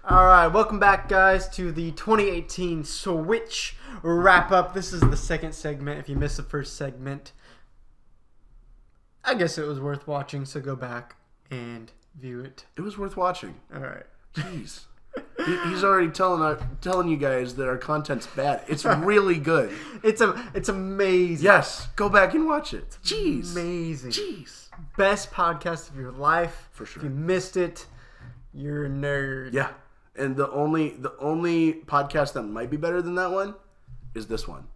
All right, welcome back, guys, to the 2018 Switch wrap-up. This is the second segment. If you missed the first segment, I guess it was worth watching, so go back and view it. It was worth watching. All right. Jeez. He's already telling you guys that our content's bad. It's really good. It's amazing. Yes, go back and watch it. Jeez. Amazing. Jeez. Best podcast of your life. For sure. If you missed it, you're a nerd. Yeah. And the only podcast that might be better than that one is this one.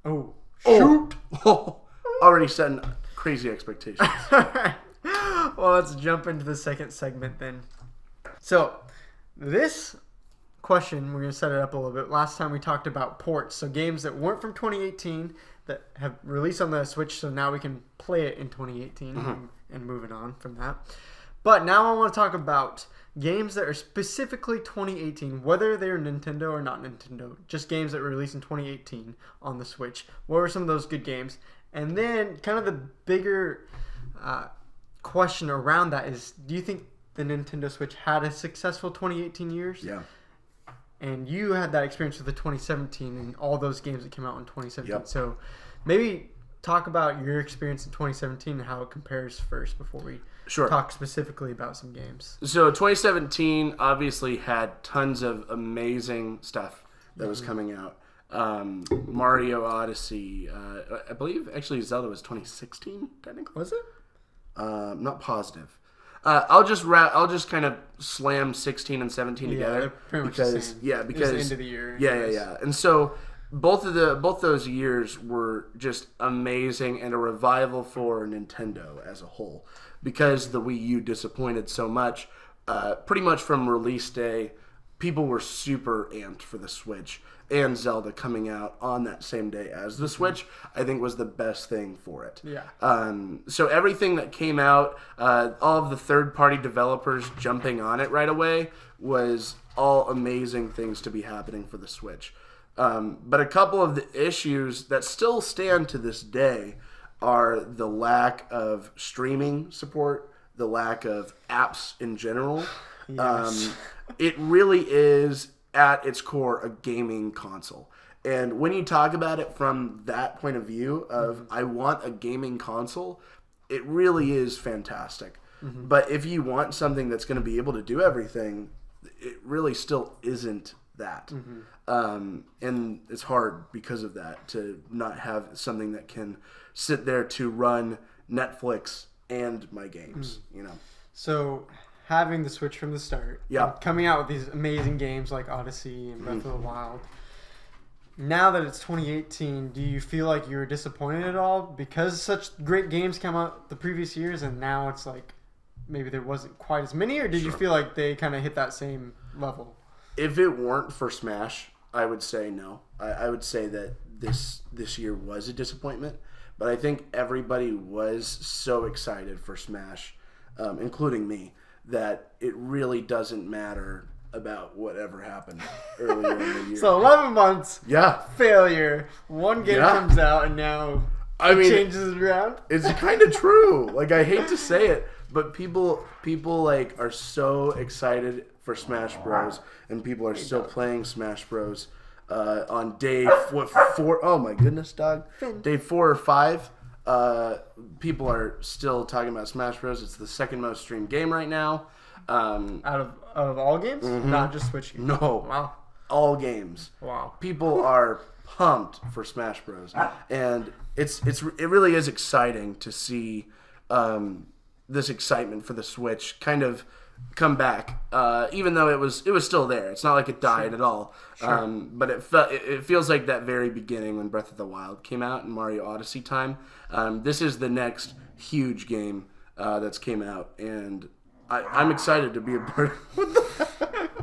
Oh, shoot. Oh, already setting crazy expectations. Well, let's jump into the second segment then. So, this question, we're going to set it up a little bit. Last time we talked about ports, so games that weren't from 2018 that have released on the Switch, so now we can play it in 2018 and moving on from that. But now I want to talk about games that are specifically 2018, whether they're Nintendo or not Nintendo, just games that were released in 2018 on the Switch. What were some of those good games? And then kind of the bigger question around that is, do you think the Nintendo Switch had a successful 2018 years? Yeah. And you had that experience with the 2017 and all those games that came out in 2017. Yep. So maybe talk about your experience in 2017 and how it compares first before we talk specifically about some games. So 2017 obviously had tons of amazing stuff that was coming out. Mario Odyssey. I believe actually Zelda was 2016 technically. Was it? Not positive. I'll just kind of slam 16 and 17 together because it was the end of the year. Yeah. And so both those years were just amazing and a revival for Nintendo as a whole because the Wii U disappointed so much. Pretty much from release day, people were super amped for the Switch, and Zelda coming out on that same day as the Switch, I think was the best thing for it. Yeah. So everything that came out, all of the third-party developers jumping on it right away was all amazing things to be happening for the Switch. But a couple of the issues that still stand to this day are the lack of streaming support, the lack of apps in general. Yes. It really is at its core a gaming console. And when you talk about it from that point of view of I want a gaming console, it really is fantastic. But if you want something that's going to be able to do everything, it really still isn't that. And it's hard because of that to not have something that can sit there to run Netflix and my games, So having the Switch from the start, and coming out with these amazing games like Odyssey and Breath of the Wild. Now that it's 2018, do you feel like you were disappointed at all because such great games come out the previous years and now it's like maybe there wasn't quite as many, or did you feel like they kind of hit that same level? If it weren't for Smash, I would say no. I would say that this year was a disappointment, but I think everybody was so excited for Smash, including me, that it really doesn't matter about whatever happened earlier in the year. So 11 months, yeah, failure. One game comes out and now changes it around. It's kind of true. Like, I hate to say it, but people like are so excited for Smash Bros. And people are still playing Smash Bros. On day 4. Oh my goodness, dog! Day 4 or 5. People are still talking about Smash Bros. It's the second most streamed game right now. Out of all games, not just Switch games. No, wow, all games. Wow, people are pumped for Smash Bros. And it really is exciting to see this excitement for the Switch kind of come back, even though it was still there. It's not like it died at all. But it feels like that very beginning when Breath of the Wild came out and Mario Odyssey time. This is the next huge game that's came out, and I'm excited to be a part of it. What the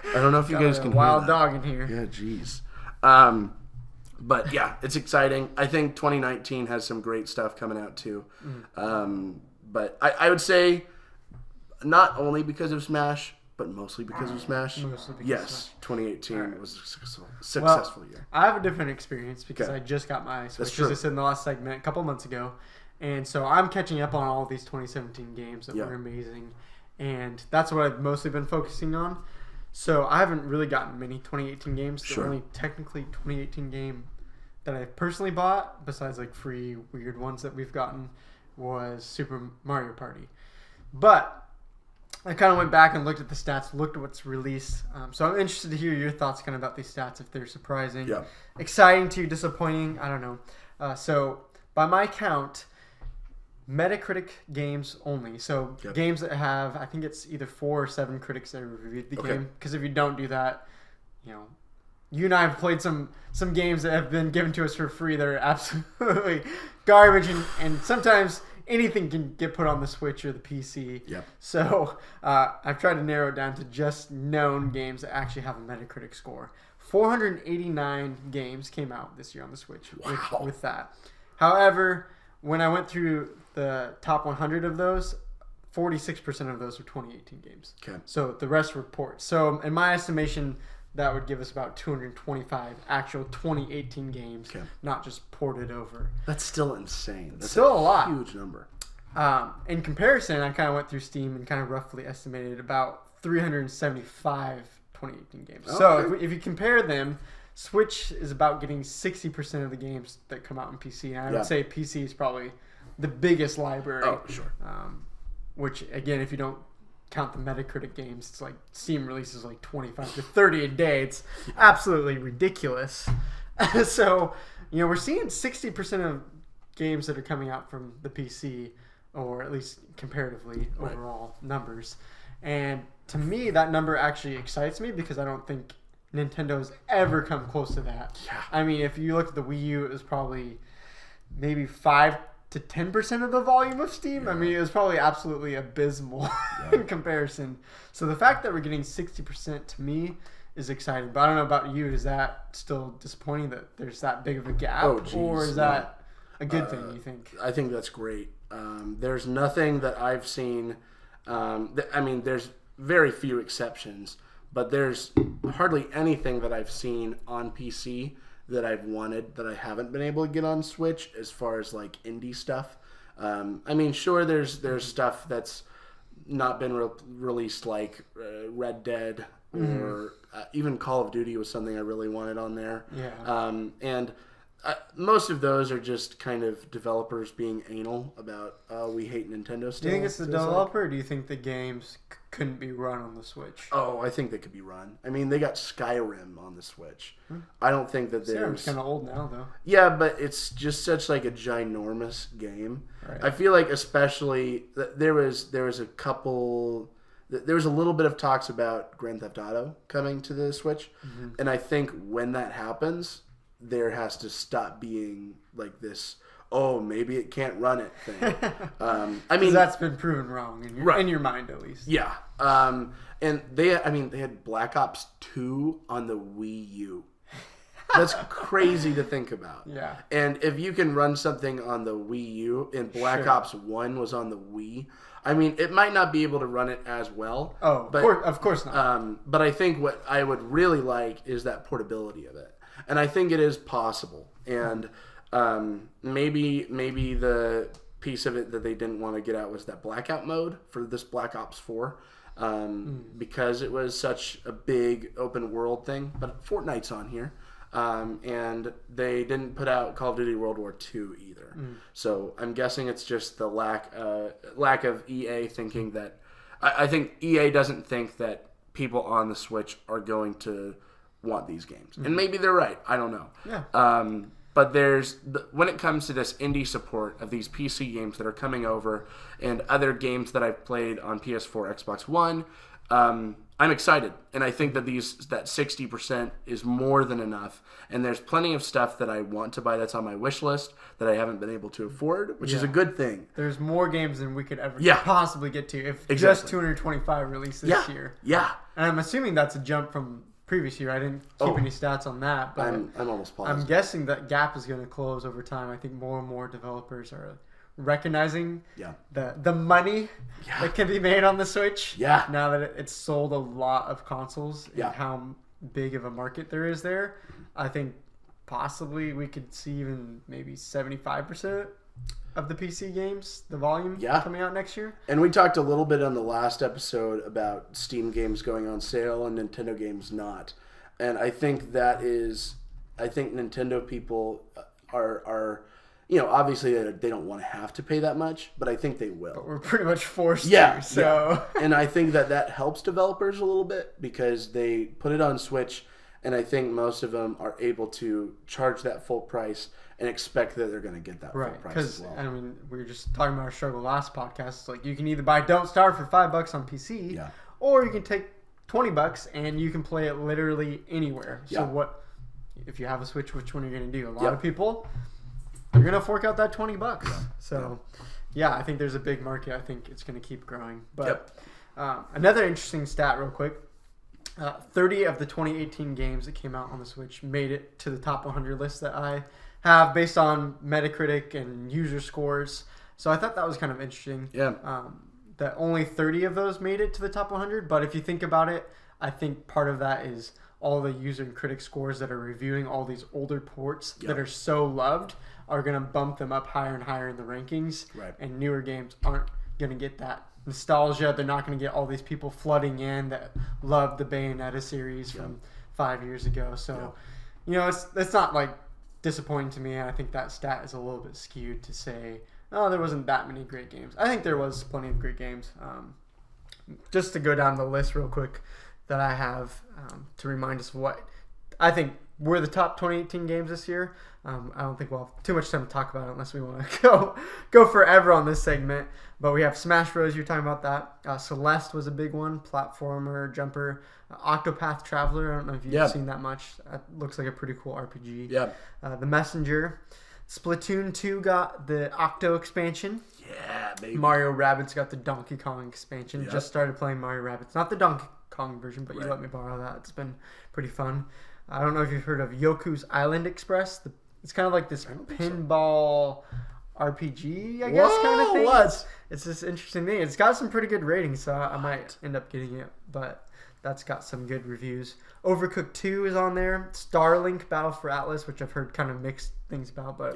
I don't know if you guys can wild hear that. Dog in here. Yeah, jeez. But yeah, it's exciting. I think 2019 has some great stuff coming out too. But I would say not only because of Smash, but mostly because of Smash. Yes, 2018 was a successful year. I have a different experience because I just got my Switch, as I said in the last segment, a couple months ago. And so I'm catching up on all these 2017 games that were amazing. And that's what I've mostly been focusing on. So I haven't really gotten many 2018 games. Sure. The only technically 2018 game that I personally bought, besides like free weird ones that we've gotten, was Super Mario Party. But I kind of went back and looked at the stats, looked at what's released. So I'm interested to hear your thoughts kind of about these stats, if they're surprising, Yeah. exciting to you, disappointing. I don't know. So by my count, Metacritic games only. So Yep. games that have, I think it's either 4 or 7 critics that have reviewed the game. Because if you don't do that, you and I have played some games that have been given to us for free that are absolutely garbage, and sometimes anything can get put on the Switch or the PC. Yep. So I've tried to narrow it down to just known games that actually have a Metacritic score. 489 games came out this year on the Switch with that. However, when I went through the top 100 of those, 46% of those were 2018 games. Okay. So the rest were ports. So in my estimation, that would give us about 225 actual 2018 games, not just ported over. That's still insane. That's Still a lot. Huge number. In comparison, I kind of went through Steam and kind of roughly estimated about 375 2018 games. Okay. So if you compare them, Switch is about getting 60% of the games that come out on PC. And I would say PC is probably the biggest library. Oh, sure. Which, again, if you don't count the Metacritic games, it's like Steam releases like 25 to 30 a day. It's absolutely ridiculous. So, we're seeing 60% of games that are coming out from the PC, or at least comparatively overall numbers. And to me, that number actually excites me because I don't think Nintendo's ever come close to that. Yeah. I mean, if you look at the Wii U, it was probably maybe 5 to 10% of the volume of Steam. I mean, it was probably absolutely abysmal in comparison. So the fact that we're getting 60% to me is exciting. But I don't know about you. Is that still disappointing that there's that big of a gap? Or is that a good thing, you think? I think that's great. There's nothing that I've seen. There's very few exceptions, but there's hardly anything that I've seen on PC that I've wanted that I haven't been able to get on Switch as far as like indie stuff. Sure, there's stuff that's not been released like Red Dead or even Call of Duty was something I really wanted on there. Yeah. Most of those are just kind of developers being anal about we hate Nintendo still. Do you think it's the developer, or do you think the games couldn't be run on the Switch? Oh, I think they could be run. I mean, they got Skyrim on the Switch. I don't think that Skyrim's kind of old now, though. Yeah, but it's just such like a ginormous game. Right. I feel like especially there was a couple. There was a little bit of talks about Grand Theft Auto coming to the Switch, and I think when that happens, there has to stop being like this, oh, maybe it can't run it thing. That's been proven wrong in your mind, at least. Yeah. And they had Black Ops 2 on the Wii U. That's crazy to think about. Yeah. And if you can run something on the Wii U and Black Ops 1 was on the Wii, I mean, it might not be able to run it as well. Oh, but, of course not. But I think what I would really like is that portability of it. And I think it is possible. And maybe the piece of it that they didn't want to get out was that blackout mode for this Black Ops 4. Because it was such a big open world thing. But Fortnite's on here. And they didn't put out Call of Duty World War II either. So I'm guessing it's just the lack of EA thinking that... I think EA doesn't think that people on the Switch are going to want these games. And maybe they're right. I don't know. Yeah. But when it comes to this indie support of these PC games that are coming over and other games that I've played on PS4, Xbox One, I'm excited. And I think that that 60% is more than enough. And there's plenty of stuff that I want to buy that's on my wish list that I haven't been able to afford, which is a good thing. There's more games than we could ever possibly get to if just 225 released this year. Yeah. And I'm assuming that's a jump from previous year. I didn't keep any stats on that, but I'm almost positive. I'm guessing that gap is going to close over time. I think more and more developers are recognizing the money that can be made on the Switch. Yeah. Now that it's sold a lot of consoles and how big of a market there is there, I think possibly we could see even maybe 75%. of the PC games, the volume coming out next year. And we talked a little bit on the last episode about Steam games going on sale and Nintendo games not. And I think Nintendo people are obviously they don't want to have to pay that much, but I think they will. But we're pretty much forced to. So. Yeah. And I think that helps developers a little bit because they put it on Switch, and I think most of them are able to charge that full price and expect that they're going to get that full price as well. I mean, we were just talking about our struggle last podcast. It's like you can either buy Don't Starve for $5 on PC, or you can take $20 and you can play it literally anywhere. So what if you have a Switch? Which one are you going to do? A lot of people. You're going to fork out that $20. So, I think there's a big market. I think it's going to keep growing. But another interesting stat real quick. 30 of the 2018 games that came out on the Switch made it to the top 100 list that I have based on Metacritic and user scores. So I thought that was kind of interesting. Yeah. That only 30 of those made it to the top 100. But if you think about it, I think part of that is all the user and critic scores that are reviewing all these older ports that are so loved are going to bump them up higher and higher in the rankings. Right. And newer games aren't going to get that nostalgia. They're not going to get all these people flooding in that loved the Bayonetta series from 5 years ago. So, it's not like disappointing to me. And I think that stat is a little bit skewed to say, oh, there wasn't that many great games. I think there was plenty of great games. Just to go down the list real quick that I have to remind us of what I think were the top 2018 games this year. I don't think we'll have too much time to talk about it unless we want to go forever on this segment. But we have Smash Bros. You're talking about that. Celeste was a big one. Platformer, jumper. Octopath Traveler. I don't know if you've seen that much. That looks like a pretty cool RPG. Yeah. The Messenger. Splatoon 2 got the Octo expansion. Yeah, baby. Mario Rabbids got the Donkey Kong expansion. Just started playing Mario Rabbids. Not the Donkey Kong version, but you let me borrow that. It's been pretty fun. I don't know if you've heard of Yoku's Island Express. It's kind of like this pinball RPG, I guess, kind of thing. What? It's this interesting thing. It's got some pretty good ratings, so I might end up getting it. But that's got some good reviews. Overcooked 2 is on there. Starlink Battle for Atlas, which I've heard kind of mixed things about, but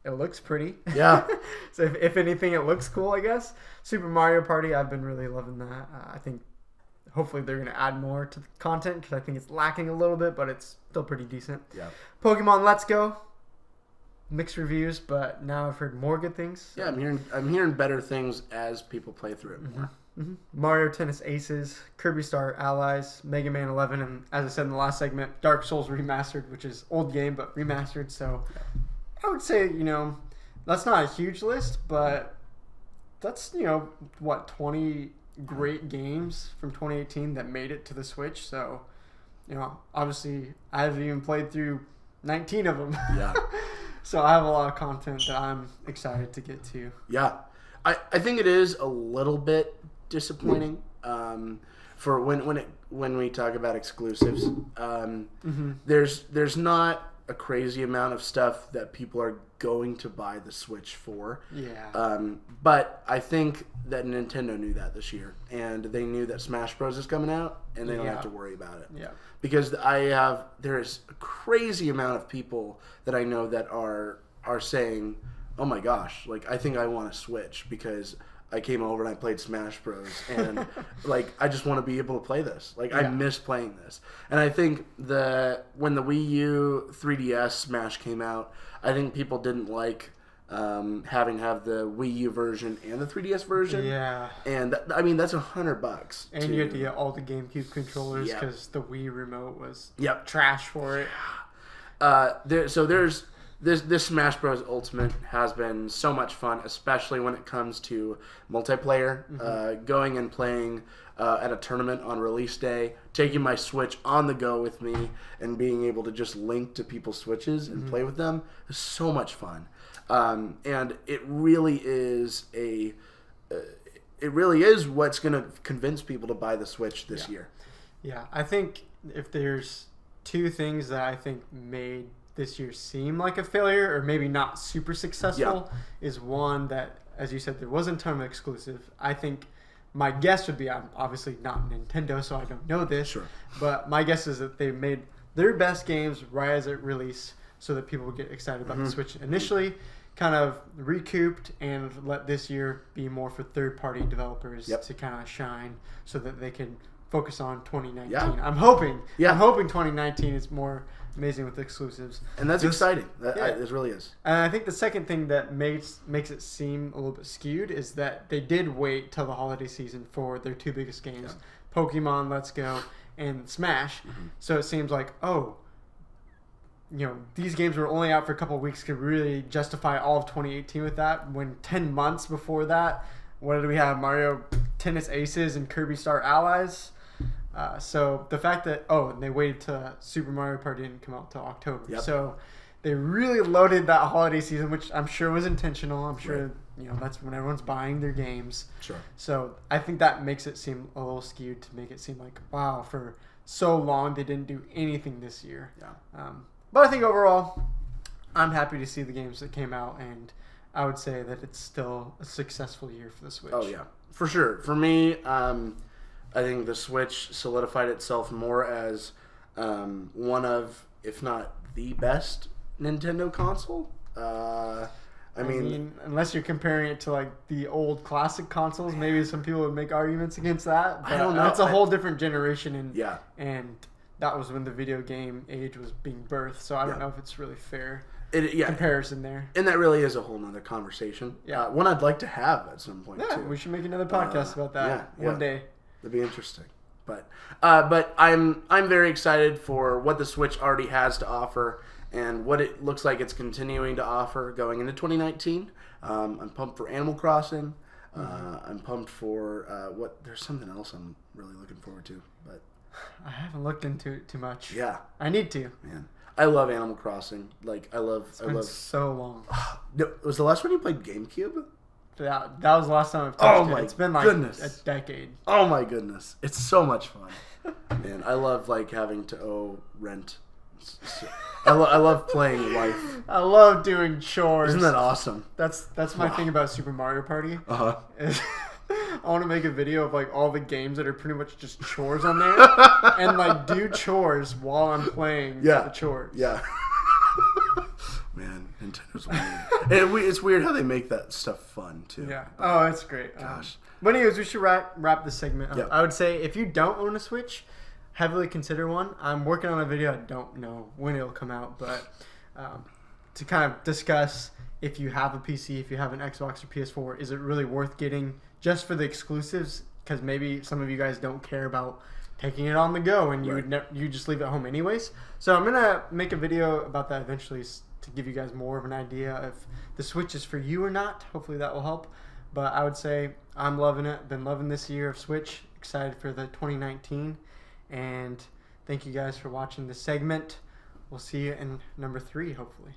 it looks pretty. Yeah. So if anything, it looks cool, I guess. Super Mario Party, I've been really loving that. I think hopefully they're going to add more to the content because I think it's lacking a little bit, but it's still pretty decent. Yeah. Pokemon Let's Go. Mixed reviews, but now I've heard more good things. So. Yeah, I'm hearing better things as people play through it more. Mm-hmm. Mario Tennis Aces, Kirby Star Allies, Mega Man 11, and as I said in the last segment, Dark Souls Remastered, which is old game but remastered. So I would say, that's not a huge list, but that's, 20 great games from 2018 that made it to the Switch. So, obviously I haven't even played through 19 of them. Yeah. So I have a lot of content that I'm excited to get to. Yeah. I think it is a little bit disappointing for when we talk about exclusives. There's not a crazy amount of stuff that people are going to buy the Switch for. Yeah. But I think that Nintendo knew that this year, and they knew that Smash Bros is coming out, and they don't have to worry about it. Yeah. Because there's a crazy amount of people that I know that are saying, "Oh my gosh, like I think I want to Switch because I came over and I played Smash Bros. And like I just want to be able to play this. Like I miss playing this." And I think when the Wii U 3DS Smash came out, I think people didn't like having to have the Wii U version and the 3DS version. Yeah. And that's $100. And you had to get all the GameCube controllers because the Wii remote was trash for it. This Smash Bros. Ultimate has been so much fun, especially when it comes to multiplayer. Going and playing at a tournament on release day, taking my Switch on the go with me, and being able to just link to people's Switches and play with them is so much fun. And it really is what's going to convince people to buy the Switch this year. Yeah, I think if there's two things that I think made this year seem like a failure or maybe not super successful is one that, as you said, there wasn't a ton of exclusive. I think my guess would be, I'm obviously not Nintendo, so I don't know this, but my guess is that they made their best games right as it released so that people would get excited about the Switch initially. kind of recouped and let this year be more for third-party developers Yep. to kind of shine so that they can focus on 2019. Yeah. I'm hoping. Yeah. I'm hoping 2019 is more amazing with exclusives. And that's exciting. Yeah. It really is. And I think the second thing that makes it seem a little bit skewed is that they did wait till the holiday season for their two biggest games, Pokemon Let's Go and Smash. So it seems like, these games were only out for a couple of weeks, could really justify all of 2018 with that. When 10 months before that, what did we have? Mario Tennis Aces and Kirby Star Allies. So the fact that and they waited till Super Mario Party didn't come out till October. Yep. So they really loaded that holiday season, which I'm sure was intentional. I'm sure that's when everyone's buying their games. Sure. So I think that makes it seem a little skewed to make it seem like, wow, for so long they didn't do anything this year. Yeah. But I think overall, I'm happy to see the games that came out, and I would say that it's still a successful year for the Switch. Oh yeah, for sure. For me, I think the Switch solidified itself more as one of, if not the best Nintendo console. I mean, unless you're comparing it to like the old classic consoles, maybe some people would make arguments against that. But I don't know. That's a whole different generation, yeah. and that was when the video game age was being birthed. So I don't know if it's really fair comparison there. And that really is a whole nother conversation. Yeah. One I'd like to have at some point Yeah, too. we should make another podcast about that one day. That'd be interesting. But I'm very excited for what the Switch already has to offer and what it looks like it's continuing to offer going into 2019. I'm pumped for Animal Crossing. I'm pumped for there's something else I'm really looking forward to, but I haven't looked into it too much. yeah, I need to. man, I love Animal Crossing. Like I love so long. Was the last one you played GameCube? That was the last time I've touched Oh my it. It's been like goodness. a decade. Oh my goodness, it's so much fun. Man, I love like having to owe rent. I love playing life. I love doing chores. Isn't that awesome? That's my thing about Super Mario Party. Uh-huh. Is I want to make a video of like all the games that are pretty much just chores on there, and like do chores while I'm playing the chores. Yeah. Man, Nintendo's weird. It's weird how they make that stuff fun too. Yeah. Oh, it's great. Gosh. But anyways, we should wrap this segment up. Yep. I would say if you don't own a Switch, heavily consider one. I'm working on a video. I don't know when it'll come out, but to kind of discuss if you have a PC, if you have an Xbox or PS4, is it really worth getting just for the exclusives? Because maybe some of you guys don't care about taking it on the go, and you just leave it home anyways. So I'm gonna make a video about that eventually to give you guys more of an idea if the Switch is for you or not. Hopefully that will help. But I would say I'm loving it. Been loving this year of Switch. Excited for the 2019. And thank you guys for watching this segment. We'll see you in number 3, hopefully.